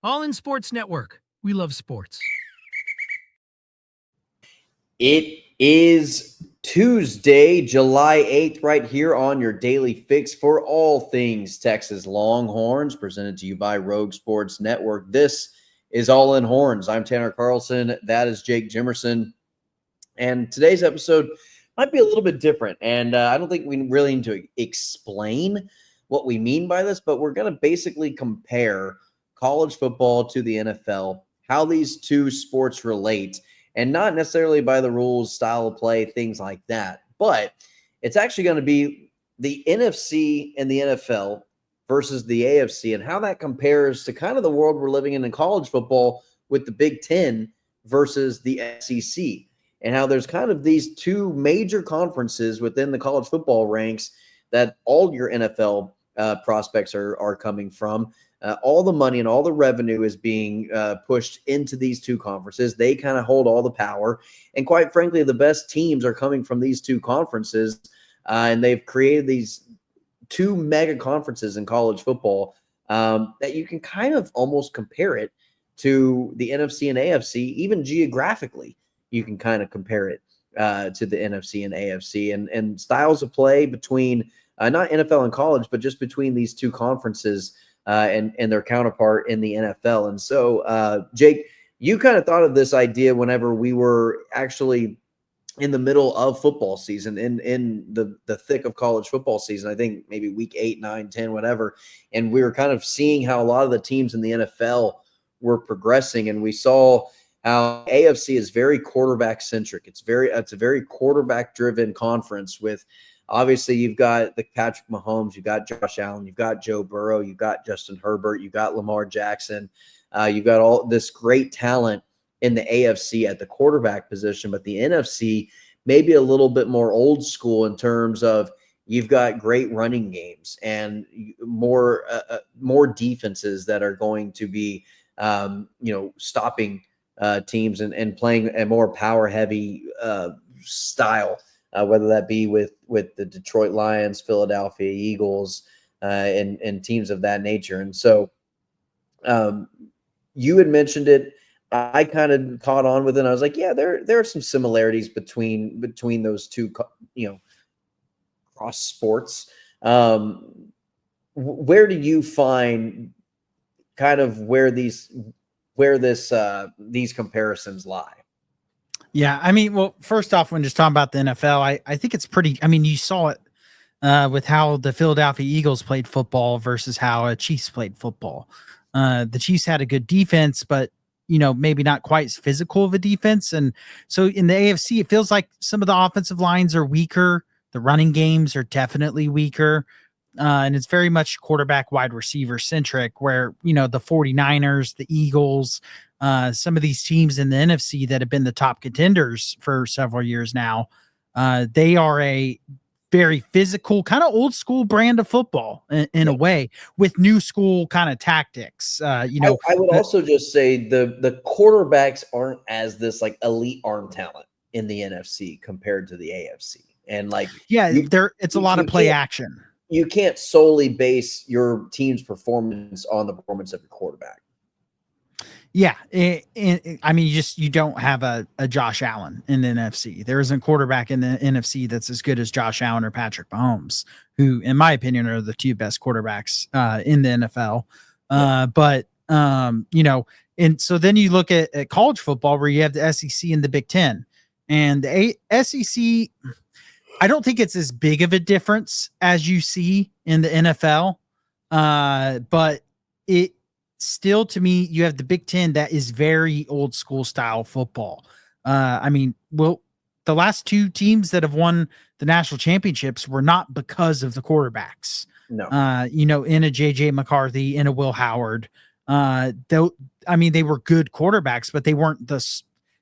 All in Sports Network. We love sports. It is Tuesday, July 8th, right here on your daily fix for all things Texas Longhorns, presented to you by Rogue Sports Network. This is All in Horns. I'm Tanner Carlson. That is Jake Jimerson. And today's episode might be a little bit different. And I don't think we really need to explain what we mean by this, but we're going to basically compare college football to the NFL, how these two sports relate, and not necessarily by the rules, style of play, things like that. But it's actually going to be the NFC and the NFL versus the AFC and how that compares to kind of the world we're living in college football with the Big 10 versus the SEC, and how there's kind of these two major conferences within the college football ranks that all your NFL prospects are coming from. All the money and all the revenue is being pushed into these two conferences. They kind of hold all the power. And quite frankly, the best teams are coming from these two conferences. And they've created these two mega conferences in college football that you can kind of almost compare it to the NFC and AFC, even geographically. You can kind of compare it to the NFC and AFC and styles of play between not NFL and college, but just between these two conferences and their counterpart in the NFL. And so, Jake, you kind of thought of this idea whenever we were actually in the middle of football season, in the thick of college football season, I think maybe week 8, 9, 10, whatever. And we were kind of seeing how a lot of the teams in the NFL were progressing. And we saw how AFC is very quarterback centric. It's a very quarterback driven conference with, obviously, you've got the Patrick Mahomes, you've got Josh Allen, you've got Joe Burrow, you've got Justin Herbert, you've got Lamar Jackson. You've got all this great talent in the AFC at the quarterback position, but the NFC maybe a little bit more old school in terms of you've got great running games and more defenses that are going to be stopping teams and playing a more power heavy style. Whether that be with the Detroit Lions, Philadelphia Eagles, and teams of that nature. And so you had mentioned it. I kind of caught on with it. And I was like, yeah, there are some similarities between those two, cross sports. Where do you find kind of where these comparisons lie? Yeah, I mean, well, first off, when just talking about the NFL, I think it's pretty. I mean, you saw it with how the Philadelphia Eagles played football versus how Chiefs played football. The Chiefs had a good defense, but maybe not quite as physical of a defense. And so in the AFC, it feels like some of the offensive lines are weaker. The running games are definitely weaker. And it's very much quarterback wide receiver centric, where, the 49ers, the Eagles, some of these teams in the NFC that have been the top contenders for several years now, they are a very physical, kind of old school brand of football in a way, with new school kind of tactics. I would also just say the quarterbacks aren't as this like elite arm talent in the NFC compared to the AFC. And it's a lot of play action. You can't solely base your team's performance on the performance of your quarterback. Yeah. I mean, you don't have a Josh Allen in the NFC. There isn't a quarterback in the NFC that's as good as Josh Allen or Patrick Mahomes, who, in my opinion, are the two best quarterbacks in the NFL. And so then you look at college football, where you have the SEC and the Big 10. And the SEC, I don't think it's as big of a difference as you see in the NFL, but it still, to me, you have the Big 10 that is very old school style football. The last two teams that have won the national championships were not because of the quarterbacks. No, in a JJ McCarthy, in a Will Howard. They were good quarterbacks, but they weren't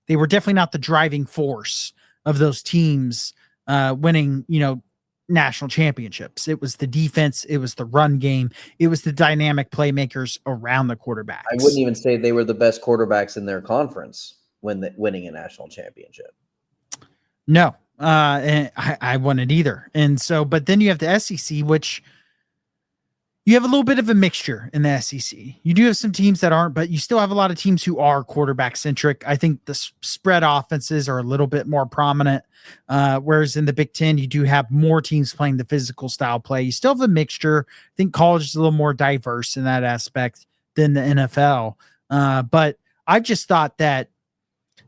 they were definitely not the driving force of those teams winning, national championships. It was the defense. It was the run game. It was the dynamic playmakers around the quarterbacks. I wouldn't even say they were the best quarterbacks in their conference when winning a national championship. No, and I wouldn't either. And so, but then you have the SEC, which you have a little bit of a mixture in the SEC. You do have some teams that aren't, but you still have a lot of teams who are quarterback centric. I think the spread offenses are a little bit more prominent. Whereas in the Big Ten, you do have more teams playing the physical style play. You still have a mixture. I think college is a little more diverse in that aspect than the NFL. But I just thought that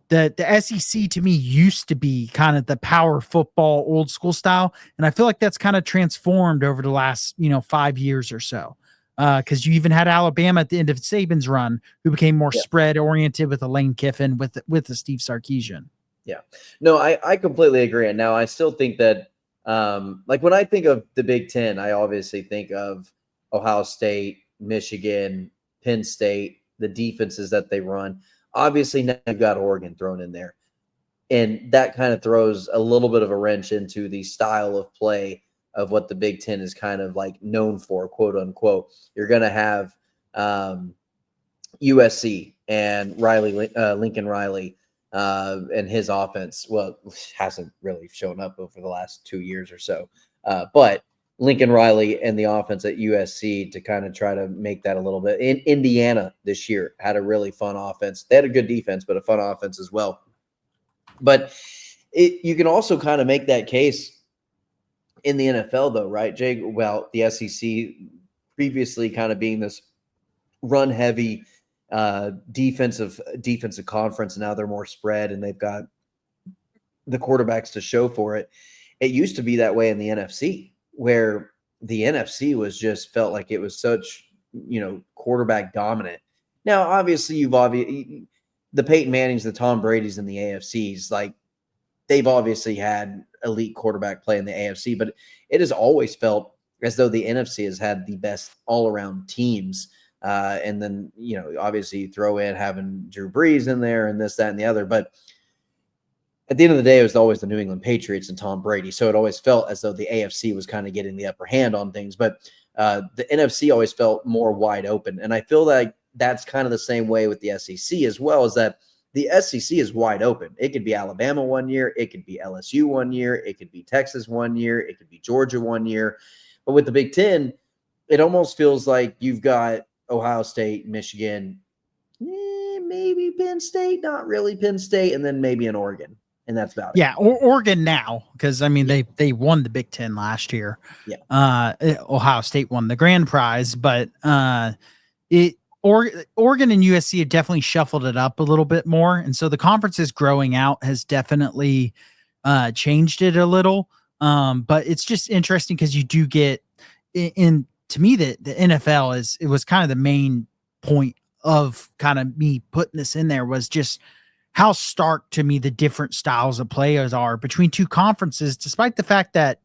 the SEC to me used to be kind of the power football old school style. And I feel like that's kind of transformed over the last, 5 years or so. Because you even had Alabama at the end of Saban's run, who became more spread oriented with a Lane Kiffin with the Steve Sarkisian. Yeah, no, I completely agree. And now I still think that, like when I think of the Big Ten, I obviously think of Ohio State, Michigan, Penn State, the defenses that they run. Obviously, now you've got Oregon thrown in there. And that kind of throws a little bit of a wrench into the style of play of what the Big Ten is kind of like known for, quote unquote. You're going to have USC and Lincoln Riley and his offense. Well, hasn't really shown up over the last 2 years or so. But Lincoln Riley and the offense at USC to kind of try to make that a little bit. In Indiana this year had a really fun offense. They had a good defense, but a fun offense as well. But you can also kind of make that case in the NFL, though, right, Jake? Well, the SEC previously kind of being this run-heavy defensive conference, and now they're more spread, and they've got the quarterbacks to show for it. It used to be that way in the NFC, where the NFC was just felt like it was such, quarterback dominant. Now, obviously, the Peyton Mannings, the Tom Brady's, and the AFCs, like they've obviously had elite quarterback play in the AFC, but it has always felt as though the NFC has had the best all-around teams. And then, obviously you throw in having Drew Brees in there and this, that, and the other. But at the end of the day, it was always the New England Patriots and Tom Brady. So it always felt as though the AFC was kind of getting the upper hand on things. But the NFC always felt more wide open. And I feel like that's kind of the same way with the SEC as well, is that the SEC is wide open. It could be Alabama one year. It could be LSU one year. It could be Texas one year. It could be Georgia one year. But with the Big Ten, it almost feels like you've got Ohio State, Michigan, maybe Penn State, not really Penn State, and then maybe an Oregon. And that's about it. Yeah, or Oregon now, because they won the Big Ten last year. Yeah. Ohio State won the grand prize, but Oregon and USC have definitely shuffled it up a little bit more, and so the conferences growing out has definitely changed it a little. But it's just interesting because you do get in. To me, the NFL was kind of the main point of kind of me putting this in there, was just how stark to me the different styles of players are between two conferences, despite the fact that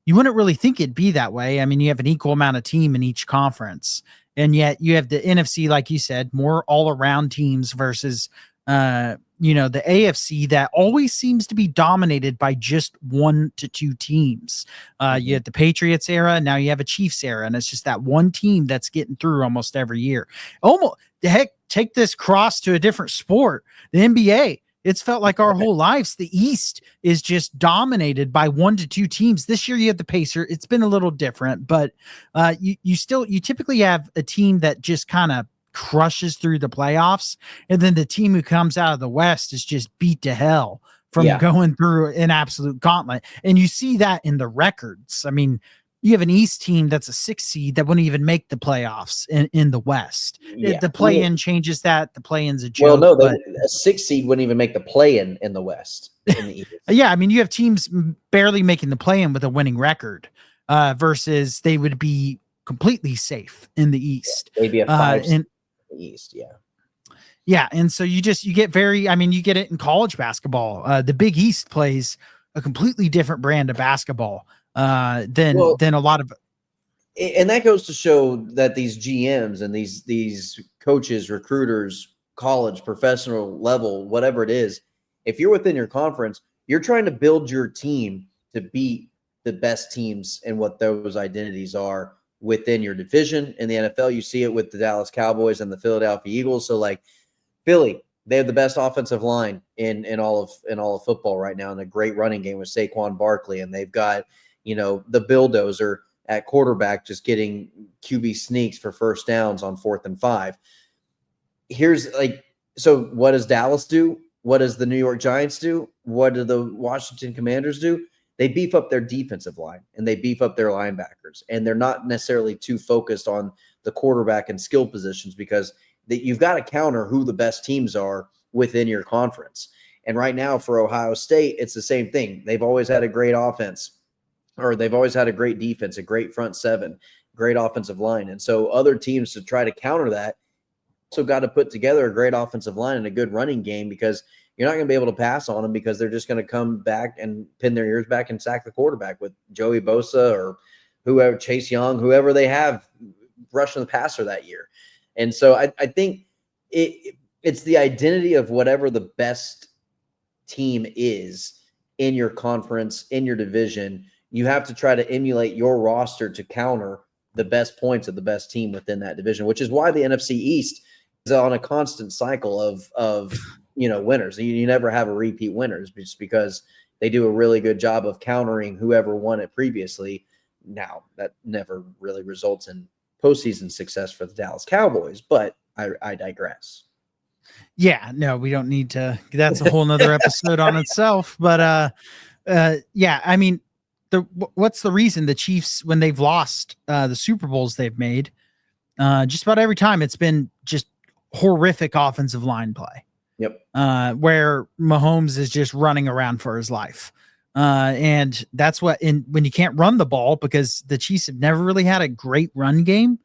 you wouldn't really think it'd be that way. I mean, you have an equal amount of team in each conference, and yet you have the NFC, like you said, more all around teams versus, the AFC that always seems to be dominated by just 1 to 2 teams. You had the Patriots era, now you have a Chiefs era, and it's just that one team that's getting through almost every year. Take this cross to a different sport, the NBA. It's felt like our whole lives, the East is just dominated by 1 to 2 teams. This year you have the Pacers. It's been a little different, but you typically have a team that just kind of crushes through the playoffs, and then the team who comes out of the West is just beat to hell from going through an absolute gauntlet. And you see that in the records. I mean, you have an East team that's a 6 seed that wouldn't even make the playoffs in the West. Yeah. The play-in changes that. The play-in's a joke. Well, no, a 6 seed wouldn't even make the play-in in the West. In the East. Yeah, I mean, you have teams barely making the play-in with a winning record versus they would be completely safe in the East. Yeah, maybe a 5 in the East, Yeah, and so you get you get it in college basketball. The Big East plays a completely different brand of basketball than a lot of. And that goes to show that these GMs and these coaches, recruiters, college, professional level, whatever it is, if you're within your conference, you're trying to build your team to beat the best teams and what those identities are within your division. In the NFL, you see it with the Dallas Cowboys and the Philadelphia Eagles. So like Philly, they have the best offensive line in all of football right now, and a great running game with Saquon Barkley. And they've got, the bulldozer at quarterback, just getting QB sneaks for first downs on 4th and 5. So what does Dallas do? What does the New York Giants do? What do the Washington Commanders do? They beef up their defensive line and they beef up their linebackers, and they're not necessarily too focused on the quarterback and skill positions, because you've got to counter who the best teams are within your conference. And right now for Ohio State, it's the same thing. They've always had a great offense, or they've always had a great defense, a great front seven, great offensive line. And so other teams, to try to counter that, also got to put together a great offensive line and a good running game, because you're not going to be able to pass on them, because they're just going to come back and pin their ears back and sack the quarterback with Joey Bosa or whoever, Chase Young, whoever they have rushing the passer that year. And so I think it's the identity of whatever the best team is in your conference, in your division. You have to try to emulate your roster to counter the best points of the best team within that division, which is why the NFC East is on a constant cycle of winners. You never have a repeat winners, just because they do a really good job of countering whoever won it previously. Now, that never really results in postseason success for the Dallas Cowboys, but I digress. Yeah, no, we don't need to. That's a whole nother episode on itself. But yeah, I mean, what's the reason the Chiefs, when they've lost the Super Bowls they've made, just about every time it's been just horrific offensive line play. Yep. Where Mahomes is just running around for his life. And that's when you can't run the ball, because the Chiefs have never really had a great run game.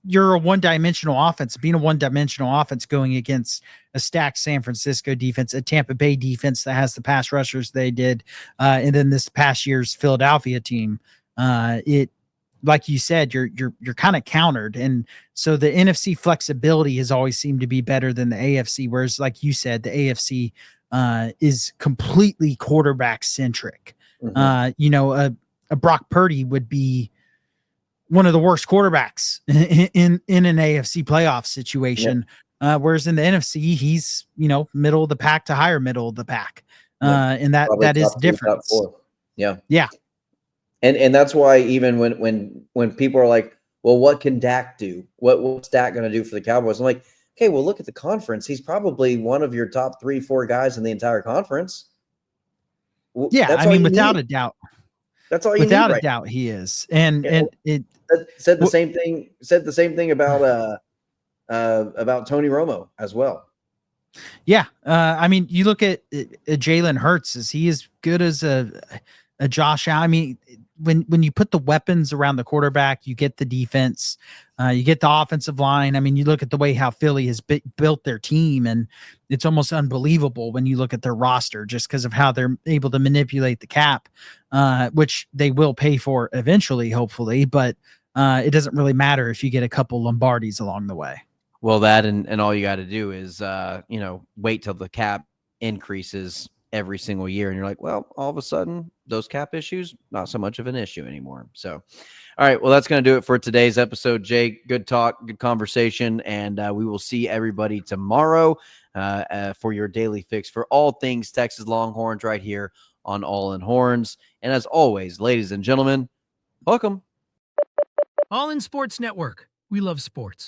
You're a one-dimensional offense. Being a one-dimensional offense going against a stacked San Francisco defense, a Tampa Bay defense that has the pass rushers they did, and then this past year's Philadelphia team, like you said, you're kind of countered. And so the NFC flexibility has always seemed to be better than the AFC. Whereas, like you said, the AFC is completely quarterback centric. Mm-hmm. A Brock Purdy would be one of the worst quarterbacks in an AFC playoff situation. Yep. Whereas in the NFC, he's, middle of the pack to higher middle of the pack. And that is different. Yeah. Yeah. And that's why even when people are like, well, what can Dak do? What's Dak going to do for the Cowboys? I'm like, okay, well, look at the conference. He's probably one of your top 3-4 guys in the entire conference. Yeah, I mean, without a doubt. That's all you need. Without a doubt, he is. And it said the same thing. Said the same thing about Tony Romo as well. Yeah, I mean, you look at Jalen Hurts. Is he as good as a Josh Allen? I mean, when you put the weapons around the quarterback, you get the defense, you get the offensive line. I mean, you look at the way how Philly has built their team, and it's almost unbelievable when you look at their roster, just because of how they're able to manipulate the cap, which they will pay for eventually, hopefully. But it doesn't really matter if you get a couple Lombardis along the way. Well, that and all you got to do is, wait till the cap increases every single year. And you're like, well, all of a sudden, those cap issues, not so much of an issue anymore. So, all right, well, that's going to do it for today's episode. Jake, good talk, good conversation. And we will see everybody tomorrow for your daily fix for all things Texas Longhorns right here on All in Horns. And as always, ladies and gentlemen, welcome. All in Sports Network. We love sports.